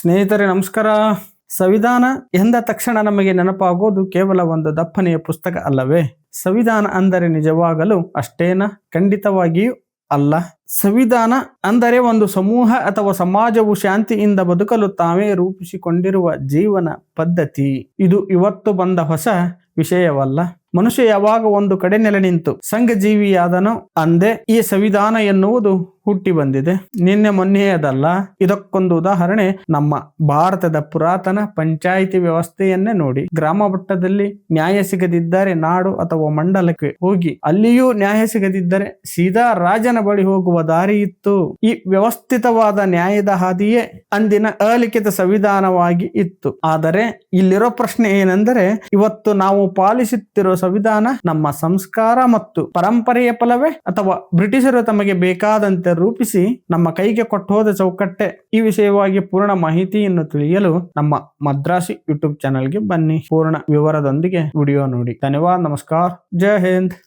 ಸ್ನೇಹಿತರೆ ನಮಸ್ಕಾರ. ಸಂವಿಧಾನ ಎಂದ ತಕ್ಷಣ ನಮಗೆ ನೆನಪಾಗೋದು ಕೇವಲ ಒಂದು ದಪ್ಪನೆಯ ಪುಸ್ತಕ ಅಲ್ಲವೇ? ಸಂವಿಧಾನ ಅಂದರೆ ನಿಜವಾಗಲು ಅಷ್ಟೇನಾ? ಖಂಡಿತವಾಗಿಯೂ ಅಲ್ಲ. ಸಂವಿಧಾನ ಅಂದರೆ ಒಂದು ಸಮೂಹ ಅಥವಾ ಸಮಾಜವು ಶಾಂತಿಯಿಂದ ಬದುಕಲು ತಾವೇ ರೂಪಿಸಿಕೊಂಡಿರುವ ಜೀವನ ಪದ್ಧತಿ. ಇದು ಇವತ್ತು ಬಂದ ಹೊಸ ವಿಷಯವಲ್ಲ. ಮನುಷ್ಯ ಯಾವಾಗ ಒಂದು ಕಡೆ ನೆಲೆ ನಿಂತು ಸಂಘ ಜೀವಿಯಾದನೋ ಅಂದೇ ಈ ಸಂವಿಧಾನ ಎನ್ನುವುದು ಹುಟ್ಟಿ ಬಂದಿದೆ. ನಿನ್ನೆ ಮೊನ್ನೆಯದಲ್ಲ. ಇದಕ್ಕೊಂದು ಉದಾಹರಣೆ ನಮ್ಮ ಭಾರತದ ಪುರಾತನ ಪಂಚಾಯಿತಿ ವ್ಯವಸ್ಥೆಯನ್ನೇ ನೋಡಿ. ಗ್ರಾಮ ಮಟ್ಟದಲ್ಲಿ ನ್ಯಾಯ ಸಿಗದಿದ್ದರೆ ನಾಡು ಅಥವಾ ಮಂಡಲಕ್ಕೆ ಹೋಗಿ, ಅಲ್ಲಿಯೂ ನ್ಯಾಯ ಸಿಗದಿದ್ದರೆ ಸೀದಾ ರಾಜನ ಬಳಿ ಹೋಗುವ ದಾರಿ ಇತ್ತು. ಈ ವ್ಯವಸ್ಥಿತವಾದ ನ್ಯಾಯದ ಹಾದಿಯೇ ಅಂದಿನ ಅಲಿಖಿತ ಸಂವಿಧಾನವಾಗಿ ಇತ್ತು. ಆದರೆ ಇಲ್ಲಿರೋ ಪ್ರಶ್ನೆ ಏನೆಂದರೆ, ಇವತ್ತು ನಾವು ಪಾಲಿಸುತ್ತಿರುವ ಸಂವಿಧಾನ ನಮ್ಮ ಸಂಸ್ಕಾರ ಮತ್ತು ಪರಂಪರೆಯ ಫಲವೇ, ಅಥವಾ ಬ್ರಿಟಿಷರು ತಮಗೆ ಬೇಕಾದಂತೆ ರೂಪಿಸಿ ನಮ್ಮ ಕೈಗೆ ಕೊಟ್ಟು ಹೋದ ಚೌಕಟ್ಟೆ? ಈ ವಿಷಯವಾಗಿ ಪೂರ್ಣ ಮಾಹಿತಿಯನ್ನು ತಿಳಿಯಲು ನಮ್ಮ ಮದ್ರಾಸಿ ಯೂಟ್ಯೂಬ್ ಚಾನೆಲ್ಗೆ ಬನ್ನಿ. ಪೂರ್ಣ ವಿವರದೊಂದಿಗೆ ವಿಡಿಯೋ ನೋಡಿ. ಧನ್ಯವಾದ. ನಮಸ್ಕಾರ. ಜೈ ಹಿಂದ್.